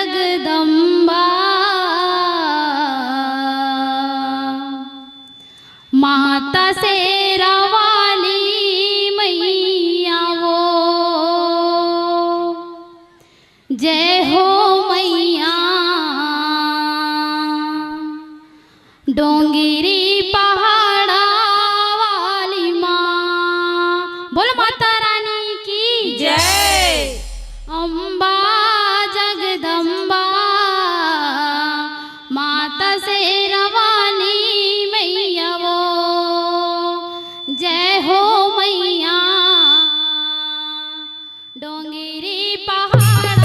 जगदम्बा माता शेरा वाली मैया वो जय हो मैया। डोंगरी पहाड़ा वाली माँ बोल माता रानी की जय। अम्बा जगदम्बा माता शेरा वाली मैया वो जय हो मैया। डोंगरी पहाड़ा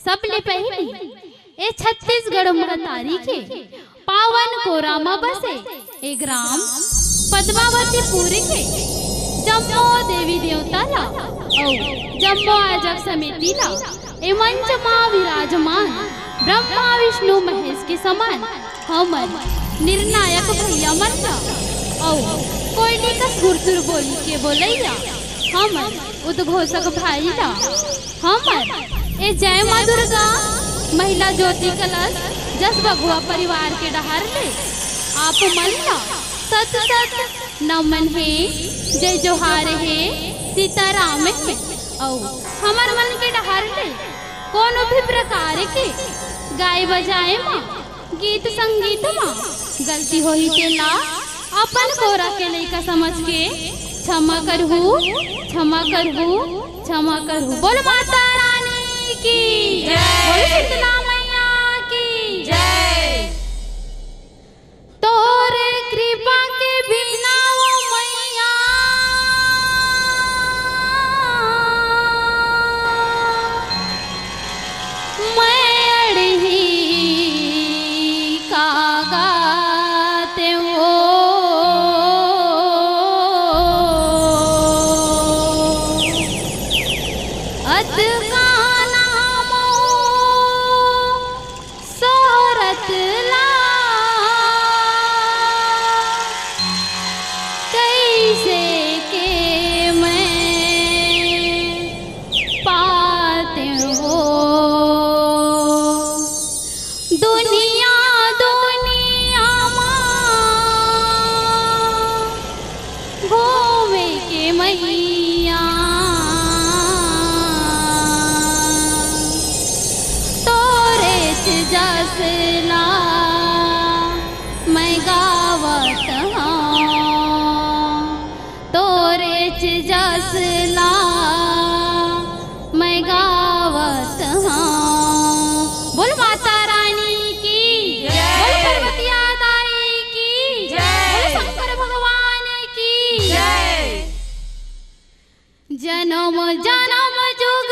सबले पहले ए छत्तीसगढ़ मगतारी के पावन कोरामा बसे ए ग्राम पद्मावतीपुर के जम्मो देवी देवता ला और जम्मो आयोजक समिति ला ए मंच मां विराजमान ब्रह्मा विष्णु महेश के समान हमर निर्णायक भैया मन ला और कोयली का सुरसुर बोली के बोलैया हमर उद्घोषक भाई ला हमर ए जय माँ दुर्गा महिला ज्योति कलश जस बगुआ परिवार के डहार ले आप मन ला सत सत नमन है जय जोहार है सीताराम है और हमार मन के डहार ले कोनो भी प्रकार के गाय बजाए माँ गीत संगीत माँ गलती हो ही के ला अपन कोरा के लइका समझ के क्षमा करहु क्षमा करहु क्षमा करहु। बोल माता रानी की जय। बोल शीतला मैया की जय। तोर कृपा के बिना वो मैया मैं अड़ही का गाते हो अत का नामो सोरत ला कैसे के मैं पाते हो दुनिया दुनिया माँ घूमे के मैया जसला मैं गावत हाँ तोरे जसला मैं गावत हाँ। बोल माता रानी जन्म जन्म जुग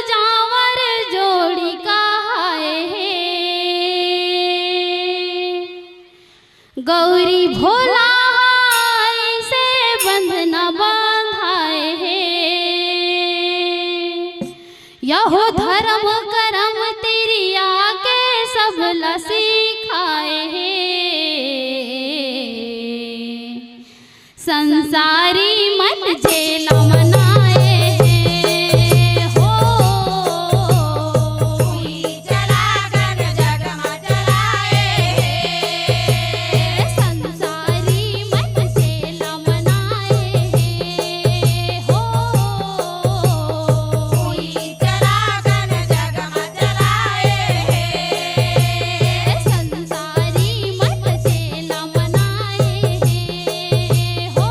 जावर जोड़ी कहाए हे गौरी भोला से बंधना बांधाए हे यहो धर्म करम तेरी आके सब ला सिखाए हे संसारी मन झेला मनाए हैं हो चला गन जग में चलाए संसारी मन झेला मनाए हैं हो चला गन जग में चलाए संसारी मन झेला मनाए हैं हो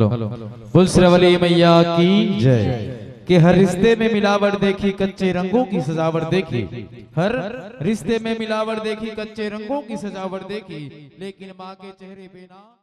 हेलो बोल श्रवली मैया की जय। कि हर रिश्ते में मिलावट देखी, कच्चे रंगों की सजावट देखी। हर रिश्ते में मिलावट देखी, कच्चे रंगों की सजावट देखी, लेकिन माँ के चेहरे पे ना